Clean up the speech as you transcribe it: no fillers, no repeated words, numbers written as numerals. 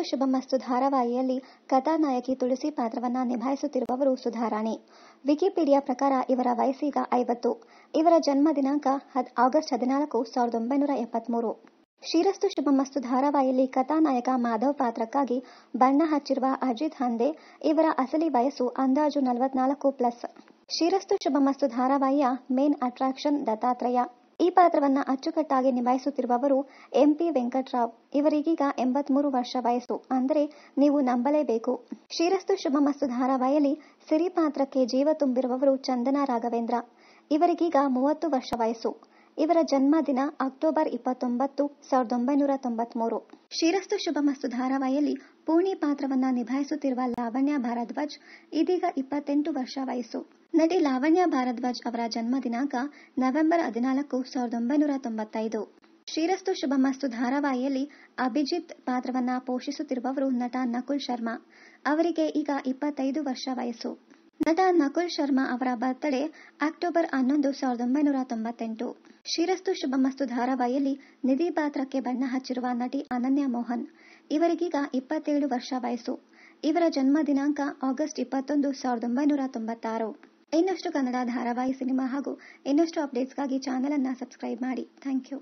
ಶ್ರೀರಸ್ತು ಶುಭಮಸ್ತು ಧಾರಾವಾಹಿಯಲ್ಲಿ ಕಥಾನಾಯಕಿ ತುಳಸಿ ಪಾತ್ರವನ್ನ ನಿಭಾಯಿಸುತ್ತಿರುವವರು ಸುಧಾರಾಣಿ. ವಿಕಿಪೀಡಿಯಾ ಪ್ರಕಾರ ಇವರ ವಯಸ್ಸೀಗ 50. ಇವರ ಜನ್ಮ ದಿನಾಂಕ ಆಗಸ್ಟ್ 14, 1973. ಶ್ರೀರಸ್ತು ಶುಭಮಸ್ತು ಧಾರಾವಾಹಿಯಲ್ಲಿ ಕಥಾನಾಯಕ ಮಾಧವ್ ಪಾತ್ರಕ್ಕಾಗಿ ಬಣ್ಣ ಹಚ್ಚಿರುವ ಅಜಿತ್ ಹಂದೆ. ಇವರ ಅಸಲಿ ವಯಸ್ಸು ಅಂದಾಜು 44+. ಶ್ರೀರಸ್ತು ಶುಭಮಸ್ತು ಧಾರಾವಾಹಿಯ ಮೇನ್ ಅಟ್ರಾಕ್ಷನ್ ದತ್ತಾತ್ರೇಯ. ಈ ಪಾತ್ರವನ್ನ ಅಚ್ಚುಕಟ್ಟಾಗಿ ನಿಭಾಯಿಸುತ್ತಿರುವವರು ಎಂಪಿ ವೆಂಕಟರಾವ್. ಇವರಿಗೀಗ 83 ವರ್ಷ ವಯಸ್ಸು, ಅಂದರೆ ನೀವು ನಂಬಲೇಬೇಕು. ಶ್ರೀರಸ್ತು ಶುಭಮಸ್ತು ಧಾರಾವಾಹಿಯಲ್ಲಿ ಸಿರಿ ಪಾತ್ರಕ್ಕೆ ಜೀವ ತುಂಬಿರುವವರು ಚಂದನಾ ರಾಘವೇಂದ್ರ. ಇವರಿಗೀಗ 30 ವರ್ಷ ವಯಸ್ಸು. ಇವರ ಜನ್ಮ ದಿನ ಅಕ್ಟೋಬರ್ 29, 1993. ಶ್ರೀರಸ್ತು ಶುಭಮಸ್ತು ಧಾರಾವಾಹಿಯಲ್ಲಿ ಪೂರ್ಣಿ ಪಾತ್ರವನ್ನ ನಿಭಾಯಿಸುತ್ತಿರುವ ಲಾವಣ್ಯ ಭಾರದ್ವಾಜ್. ಇದೀಗ 28 ವರ್ಷ ವಯಸ್ಸು. ನಟಿ ಲಾವಣ್ಯ ಭಾರದ್ವಾಜ್ ಅವರ ಜನ್ಮ ದಿನಾಂಕ ನವೆಂಬರ್ 14, 1995. ಶ್ರೀರಸ್ತು ಶುಭಮಸ್ತು ಧಾರಾವಾಹಿಯಲ್ಲಿ ಅಭಿಜಿತ್ ಪಾತ್ರವನ್ನ ಪೋಷಿಸುತ್ತಿರುವವರು ನಟ ನಕುಲ್ ಶರ್ಮಾ. ಅವರಿಗೆ ಈಗ 25 ವರ್ಷ ವಯಸ್ಸು. ನಟ ನಕುಲ್ ಶರ್ಮಾ ಅವರ ಬರ್ತ್ಡೇ ಅಕ್ಟೋಬರ್ 11, 1998. ಶ್ರೀರಸ್ತು ಶುಭಮಸ್ತು ಧಾರಾವಾಹಿಯಲ್ಲಿ ನಿಧಿ ಪಾತ್ರಕ್ಕೆ ಬಣ್ಣ ಹಚ್ಚಿರುವ ನಟಿ ಅನನ್ಯ ಮೋಹನ್. ಇವರಿಗೀಗ 27 ವರ್ಷ ವಯಸ್ಸು. ಇವರ ಜನ್ಮ ದಿನಾಂಕ ಆಗಸ್ಟ್ 21, 1996. ಇನ್ನಷ್ಟು ಕನ್ನಡ ಧಾರಾವಾಹಿ, ಸಿನಿಮಾ ಹಾಗೂ ಇನ್ನಷ್ಟು ಅಪ್ಡೇಟ್ಸ್ಗಾಗಿ ಚಾನೆಲ್ ಅನ್ನ ಸಬ್ಸ್ಕ್ರೈಬ್ ಮಾಡಿ. Thank you.